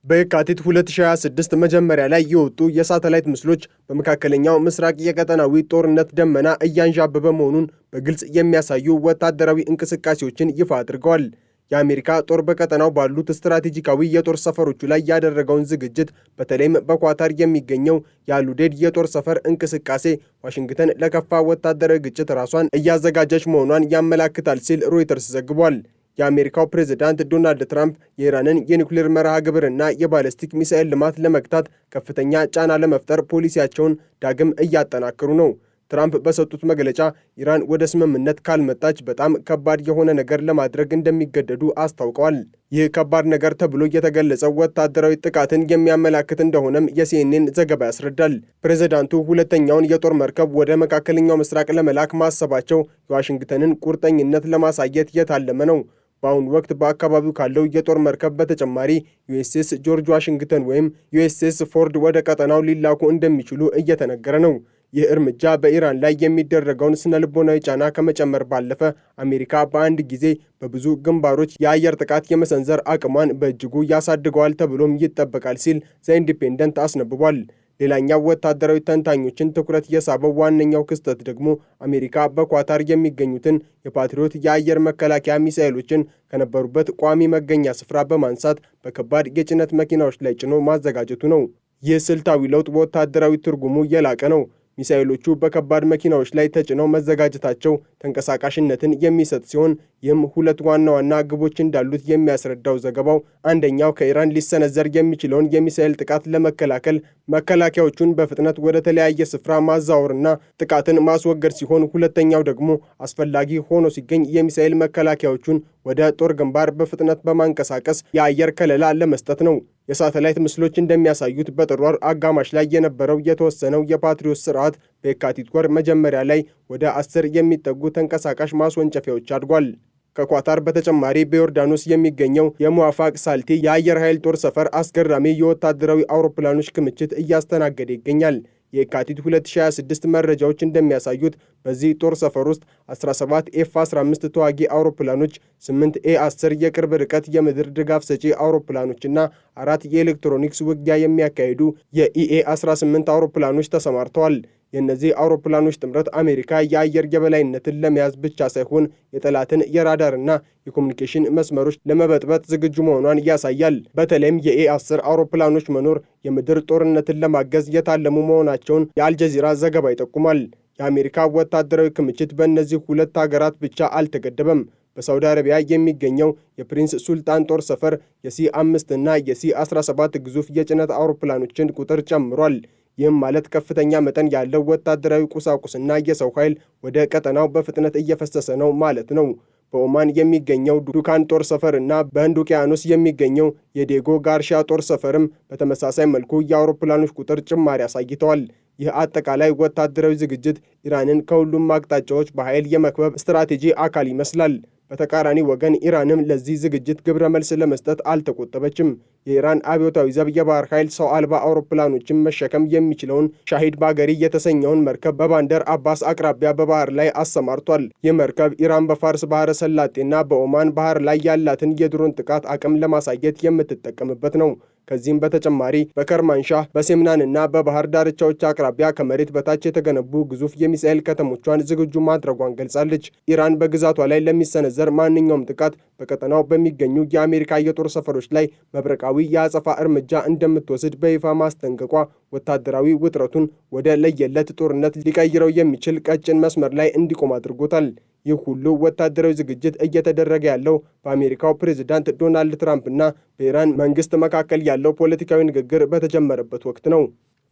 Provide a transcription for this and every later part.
በየካቲት 2026 መጀመሪያ ላይ የወጡ የሳተላይት ምስሎች በመካከለኛው ምስራቅ የቀጠናዊ ጦርነት ደመና እያንዣበበ መሆኑን በግልጽ የሚያሳዩ ወታደራዊ እንቅስቃሴዎችን ይፋ አድርገዋል። የአሜሪካ ጦር በቀጠናው ባሉት ስትራቴጂካዊ የጦር ሰፈሮቹ ላይ ያደረገውን ዝግጅት በተለይም በኳታር የሚገኘው የአሉዴድ የጦር ሰፈር እንቅስቃሴ ዋሽንግተን ለከፋ ወታደራዊ ግጭት ራሷን እያዘጋጀች መሆኗን ያመላክታል ሲል ሮይተርስ ዘግቧል። የአሜሪካው ፕሬዝዳንት ዶናልድ ትራምፕ የኢራንን የኒውክሌር መርሃ ግብርና የባለስቲክ ሚሳኤል ልማት ለመግታት ከፍተኛ ጫና ለመፍጠር ፖሊሲያቸውን ዳግም እያጠናከሩ ነው። ትራምፕ በሰጡት መግለጫ ኢራን ወደ ስምምነት ካልመጣች በጣም ከባድ የሆነ ነገር ለማድረግ እንደሚገደዱ አስታውቀዋል። ይህ ከባድ ነገር ተብሎ የተገለጸው ወታደራዊ ጥቃትን የሚያመላክት እንደሆነም የሲኤንኤን ዘገባ ያስረዳል። ፕሬዝዳንቱ ሁለተኛውን የጦር መርከብ ወደ መካከለኛው ምስራቅ ለመላክ ማሰባቸው የዋሽንግተንን ቁርጠኝነት ለማሳየት የታለመ ነው። በአሁኑ ወቅት በአካባቢው ካለው የጦር መርከብ በተጨማሪ ዩኤስኤስ ጆርጅ ዋሽንግተን ወይም ዩኤስኤስ ፎርድ ወደ ቀጠናው ሊላኩ እንደሚችሉ እየተነገረ ነው። ይህ እርምጃ በኢራን ላይ የሚደረገውን ስነልቦናዊ ጫና ከመጨመር ባለፈ አሜሪካ በአንድ ጊዜ በብዙ ግንባሮች የአየር ጥቃት የመሰንዘር አቅሟን በእጅጉ ያሳድገዋል ተብሎም ይጠበቃል ሲል ዘ ኢንዲፔንደንት አስነብቧል። ሌላኛው ወታደራዊ ተንታኞችን ትኩረት የሳበው ዋነኛው ክስተት ደግሞ አሜሪካ በኳታር የሚገኙትን የፓትሪዮት የአየር መከላከያ ሚሳኤሎችን ከነበሩበት ቋሚ መገኛ ስፍራ በማንሳት በከባድ የጭነት መኪናዎች ላይ ጭኖ ማዘጋጀቱ ነው። ይህ ስልታዊ ለውጥ ወታደራዊ ትርጉሙ የላቀ ነው። ሚሳኤሎቹ በከባድ መኪናዎች ላይ ተጭነው መዘጋጀታቸው ተንቀሳቃሽነትን የሚሰጥ ሲሆን ይህም ሁለት ዋና ዋና ግቦች እንዳሉት የሚያስረዳው ዘገባው አንደኛው ከኢራን ሊሰነዘር የሚችለውን የሚሳኤል ጥቃት ለመከላከል መከላከያዎቹን በፍጥነት ወደ ተለያየ ስፍራ ማዛወርና ጥቃትን ማስወገድ ሲሆን፣ ሁለተኛው ደግሞ አስፈላጊ ሆኖ ሲገኝ የሚሳኤል መከላከያዎቹን ወደ ጦር ግንባር በፍጥነት በማንቀሳቀስ የአየር ከለላ ለመስጠት ነው። የሳተላይት ምስሎች እንደሚያሳዩት በጥር ወር አጋማሽ ላይ የነበረው የተወሰነው የፓትሪዮት ስርዓት በየካቲት ወር መጀመሪያ ላይ ወደ 10 የሚጠጉ ተንቀሳቃሽ ማስወንጨፊያዎች አድጓል። ከኳታር በተጨማሪ በዮርዳኖስ የሚገኘው የሙዋፋቅ ሳልቲ የአየር ኃይል ጦር ሰፈር አስገራሚ የወታደራዊ አውሮፕላኖች ክምችት እያስተናገደ ይገኛል። የካቲት 2026 መረጃዎች እንደሚያሳዩት በዚህ ጦር ሰፈር ውስጥ 17 ኤፍ-15 ተዋጊ አውሮፕላኖች፣ 8 ኤ-10 የቅርብ ርቀት የምድር ድጋፍ ሰጪ አውሮፕላኖችና 4 የኤሌክትሮኒክስ ውጊያ የሚያካሂዱ የኢኤ-18 አውሮፕላኖች ተሰማርተዋል። የእነዚህ አውሮፕላኖች ጥምረት አሜሪካ የአየር የበላይነትን ለመያዝ ብቻ ሳይሆን የጠላትን የራዳርና የኮሙኒኬሽን መስመሮች ለመበጥበጥ ዝግጁ መሆኗን ያሳያል። በተለይም የኤ-10 አውሮፕላኖች መኖር የምድር ጦርነትን ለማገዝ የታለሙ መሆናቸውን የአልጀዚራ ዘገባ ይጠቁማል። የአሜሪካ ወታደራዊ ክምችት በእነዚህ ሁለት ሀገራት ብቻ አልተገደበም። በሳውዲ አረቢያ የሚገኘው የፕሪንስ ሱልጣን ጦር ሰፈር የሲ-5 እና የሲ-17 ግዙፍ የጭነት አውሮፕላኖችን ቁጥር ጨምሯል። ይህም ማለት ከፍተኛ መጠን ያለው ወታደራዊ ቁሳቁስና የሰው ኃይል ወደ ቀጠናው በፍጥነት እየፈሰሰ ነው ማለት ነው። በኦማን የሚገኘው ዱካን ጦር ሰፈር እና በህንድ ውቅያኖስ የሚገኘው የዴጎ ጋርሻ ጦር ሰፈርም በተመሳሳይ መልኩ የአውሮፕላኖች ቁጥር ጭማሪ አሳይተዋል። ይህ አጠቃላይ ወታደራዊ ዝግጅት ኢራንን ከሁሉም አቅጣጫዎች በኃይል የመክበብ ስትራቴጂ አካል ይመስላል። በተቃራኒ ወገን ኢራንም ለዚህ ዝግጅት ግብረ መልስ ለመስጠት አልተቆጠበችም። የኢራን አብዮታዊ ዘብ የባህር ኃይል ሰው አልባ አውሮፕላኖችን መሸከም የሚችለውን ሻሂድ ባገሪ የተሰኘውን መርከብ በባንደር አባስ አቅራቢያ በባህር ላይ አሰማርቷል። ይህ መርከብ ኢራን በፋርስ ባህረ ሰላጤና በኦማን ባህር ላይ ያላትን የድሮን ጥቃት አቅም ለማሳየት የምትጠቀምበት ነው። ከዚህም በተጨማሪ በከርማንሻህ በሴምናንና በባህር ዳርቻዎች አቅራቢያ ከመሬት በታች የተገነቡ ግዙፍ የሚሳኤል ከተሞቿን ዝግጁ ማድረጓን ገልጻለች። ኢራን በግዛቷ ላይ ለሚሰነዘር ማንኛውም ጥቃት በቀጠናው በሚገኙ የአሜሪካ የጦር ሰፈሮች ላይ መብረቃዊ የአጸፋ እርምጃ እንደምትወስድ በይፋ ማስጠንቀቋ ወታደራዊ ውጥረቱን ወደ ለየለት ጦርነት ሊቀይረው የሚችል ቀጭን መስመር ላይ እንዲቆም አድርጎታል። ይህ ሁሉ ወታደራዊ ዝግጅት እየተደረገ ያለው በአሜሪካው ፕሬዝዳንት ዶናልድ ትራምፕ እና በኢራን መንግስት መካከል ያለው ፖለቲካዊ ንግግር በተጀመረበት ወቅት ነው።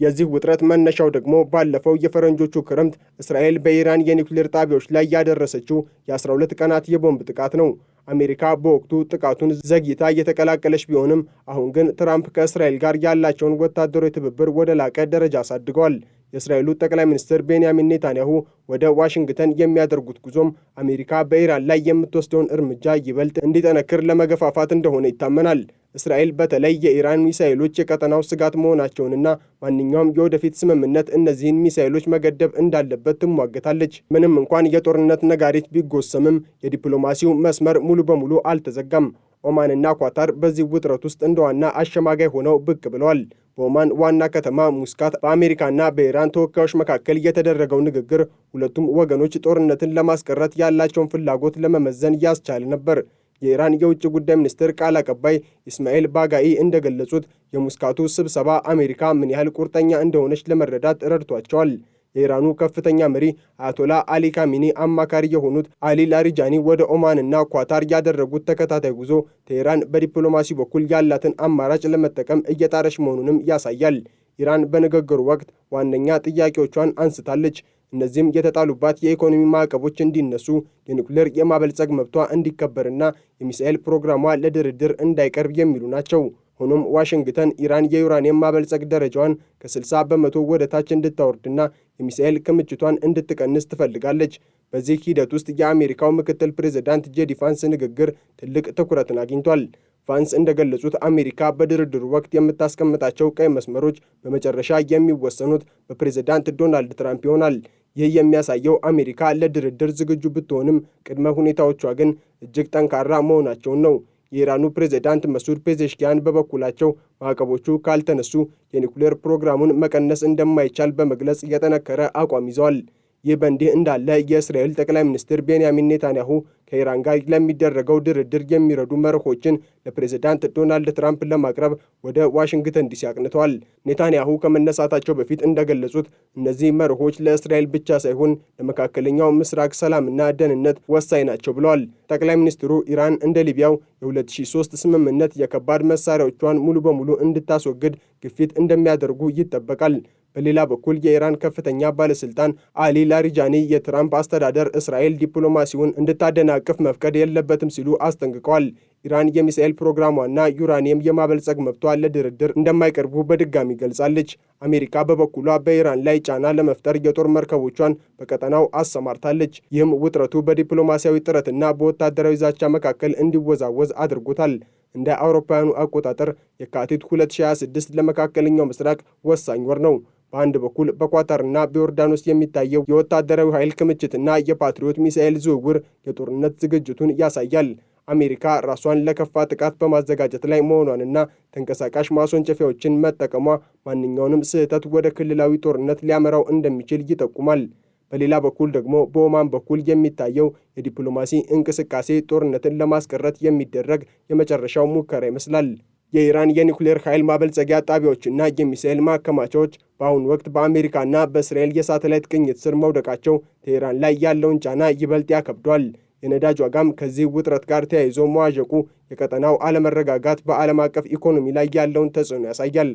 የዚህ ውጥረት መነሻው ደግሞ ባለፈው የፈረንጆቹ ክረምት እስራኤል በኢራን የኒውክሌር ጣቢያዎች ላይ ያደረሰችው የ12 ቀናት የቦምብ ጥቃት ነው። አሜሪካ በወቅቱ ጥቃቱን ዘግይታ እየተቀላቀለች ቢሆንም አሁን ግን ትራምፕ ከእስራኤል ጋር ያላቸውን ወታደራዊ ትብብር ወደ ላቀ ደረጃ አሳድገዋል። የእስራኤሉ ጠቅላይ ሚኒስትር ቤንያሚን ኔታንያሁ ወደ ዋሽንግተን የሚያደርጉት ጉዞም አሜሪካ በኢራን ላይ የምትወስደውን እርምጃ ይበልጥ እንዲጠነክር ለመገፋፋት እንደሆነ ይታመናል። እስራኤል በተለይ የኢራን ሚሳኤሎች የቀጠናው ስጋት መሆናቸውንና ማንኛውም የወደፊት ስምምነት እነዚህን ሚሳኤሎች መገደብ እንዳለበት ትሟገታለች። ምንም እንኳን የጦርነት ነጋሪት ቢጎሰምም የዲፕሎማሲው መስመር ሙሉ በሙሉ አልተዘጋም። ኦማንና ኳታር በዚህ ውጥረት ውስጥ እንደ ዋና አሸማጋይ ሆነው ብቅ ብለዋል። በኦማን ዋና ከተማ ሙስካት በአሜሪካና በኢራን ተወካዮች መካከል የተደረገው ንግግር ሁለቱም ወገኖች ጦርነትን ለማስቀረት ያላቸውን ፍላጎት ለመመዘን ያስቻለ ነበር። የኢራን የውጭ ጉዳይ ሚኒስትር ቃል አቀባይ ኢስማኤል ባጋኢ እንደገለጹት የሙስካቱ ስብሰባ አሜሪካ ምን ያህል ቁርጠኛ እንደሆነች ለመረዳት ረድቷቸዋል። የኢራኑ ከፍተኛ መሪ አያቶላ አሊ ካሚኒ አማካሪ የሆኑት አሊ ላሪጃኒ ወደ ኦማንና ኳታር ያደረጉት ተከታታይ ጉዞ ቴህራን በዲፕሎማሲ በኩል ያላትን አማራጭ ለመጠቀም እየጣረች መሆኑንም ያሳያል። ኢራን በንግግሩ ወቅት ዋነኛ ጥያቄዎቿን አንስታለች። እነዚህም የተጣሉባት የኢኮኖሚ ማዕቀቦች እንዲነሱ፣ የኒውክሌር የማበልጸግ መብቷ እንዲከበርና የሚሳኤል ፕሮግራሟ ለድርድር እንዳይቀርብ የሚሉ ናቸው። ሆኖም ዋሽንግተን ኢራን የዩራኒየም ማበልጸግ ደረጃዋን ከ60 በመቶ ወደ ታች እንድታወርድና የሚሳኤል ክምችቷን እንድትቀንስ ትፈልጋለች። በዚህ ሂደት ውስጥ የአሜሪካው ምክትል ፕሬዝዳንት ጄዲ ቫንስ ንግግር ትልቅ ትኩረትን አግኝቷል። ቫንስ እንደገለጹት አሜሪካ በድርድሩ ወቅት የምታስቀምጣቸው ቀይ መስመሮች በመጨረሻ የሚወሰኑት በፕሬዝዳንት ዶናልድ ትራምፕ ይሆናል። ይህ የሚያሳየው አሜሪካ ለድርድር ዝግጁ ብትሆንም ቅድመ ሁኔታዎቿ ግን እጅግ ጠንካራ መሆናቸውን ነው። የኢራኑ ፕሬዝዳንት መሱድ ፔዜሽኪያን በበኩላቸው ማዕቀቦቹ ካልተነሱ የኒውክሌር ፕሮግራሙን መቀነስ እንደማይቻል በመግለጽ የጠነከረ አቋም ይዘዋል። ይህ በእንዲህ እንዳለ የእስራኤል ጠቅላይ ሚኒስትር ቤንያሚን ኔታንያሁ ከኢራን ጋር ለሚደረገው ድርድር የሚረዱ መርሆችን ለፕሬዝዳንት ዶናልድ ትራምፕ ለማቅረብ ወደ ዋሽንግተን ዲሲ አቅንተዋል። ኔታንያሁ ከመነሳታቸው በፊት እንደገለጹት እነዚህ መርሆች ለእስራኤል ብቻ ሳይሆን ለመካከለኛው ምስራቅ ሰላምና ደህንነት ወሳኝ ናቸው ብለዋል። ጠቅላይ ሚኒስትሩ ኢራን እንደ ሊቢያው የ2003 ስምምነት የከባድ መሳሪያዎቿን ሙሉ በሙሉ እንድታስወግድ ግፊት እንደሚያደርጉ ይጠበቃል። በሌላ በኩል የኢራን ከፍተኛ ባለስልጣን አሊ ላሪጃኒ የትራምፕ አስተዳደር እስራኤል ዲፕሎማሲውን እንድታደናቅፍ መፍቀድ የለበትም ሲሉ አስጠንቅቀዋል። ኢራን የሚሳኤል ፕሮግራሟና ዩራኒየም የማበልጸግ መብቷ ለድርድር እንደማይቀርቡ በድጋሚ ገልጻለች። አሜሪካ በበኩሏ በኢራን ላይ ጫና ለመፍጠር የጦር መርከቦቿን በቀጠናው አሰማርታለች። ይህም ውጥረቱ በዲፕሎማሲያዊ ጥረትና በወታደራዊ ዛቻ መካከል እንዲወዛወዝ አድርጎታል። እንደ አውሮፓውያኑ አቆጣጠር የካቲት 2026 ለመካከለኛው ምስራቅ ወሳኝ ወር ነው። በአንድ በኩል በኳታርና በዮርዳኖስ የሚታየው የወታደራዊ ኃይል ክምችትና የፓትሪዮት ሚሳኤል ዝውውር የጦርነት ዝግጅቱን ያሳያል። አሜሪካ ራሷን ለከፋ ጥቃት በማዘጋጀት ላይ መሆኗንና ተንቀሳቃሽ ማስወንጨፊያዎችን መጠቀሟ ማንኛውንም ስህተት ወደ ክልላዊ ጦርነት ሊያመራው እንደሚችል ይጠቁማል። በሌላ በኩል ደግሞ በኦማን በኩል የሚታየው የዲፕሎማሲ እንቅስቃሴ ጦርነትን ለማስቀረት የሚደረግ የመጨረሻው ሙከራ ይመስላል። የኢራን የኒውክሌር ኃይል ማበልጸጊያ ጣቢያዎችና የሚሳኤል ማከማቻዎች በአሁኑ ወቅት በአሜሪካና በእስራኤል የሳተላይት ቅኝት ስር መውደቃቸው ቴህራን ላይ ያለውን ጫና ይበልጥ ያከብዷል። የነዳጅ ዋጋም ከዚህ ውጥረት ጋር ተያይዞ መዋዠቁ የቀጠናው አለመረጋጋት በዓለም አቀፍ ኢኮኖሚ ላይ ያለውን ተጽዕኖ ያሳያል።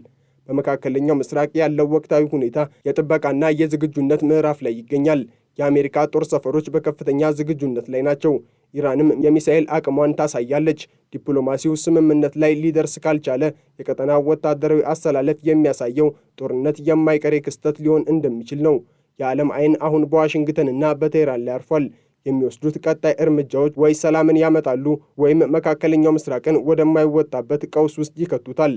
በመካከለኛው ምስራቅ ያለው ወቅታዊ ሁኔታ የጥበቃና የዝግጁነት ምዕራፍ ላይ ይገኛል። የአሜሪካ ጦር ሰፈሮች በከፍተኛ ዝግጁነት ላይ ናቸው። ኢራንም የሚሳኤል አቅሟን ታሳያለች። ዲፕሎማሲው ስምምነት ላይ ሊደርስ ካልቻለ የቀጠናው ወታደራዊ አሰላለፍ የሚያሳየው ጦርነት የማይቀሬ ክስተት ሊሆን እንደሚችል ነው። የዓለም ዓይን አሁን በዋሽንግተንና በቴህራን ላይ አርፏል። የሚወስዱት ቀጣይ እርምጃዎች ወይ ሰላምን ያመጣሉ ወይም መካከለኛው ምስራቅን ወደማይወጣበት ቀውስ ውስጥ ይከቱታል።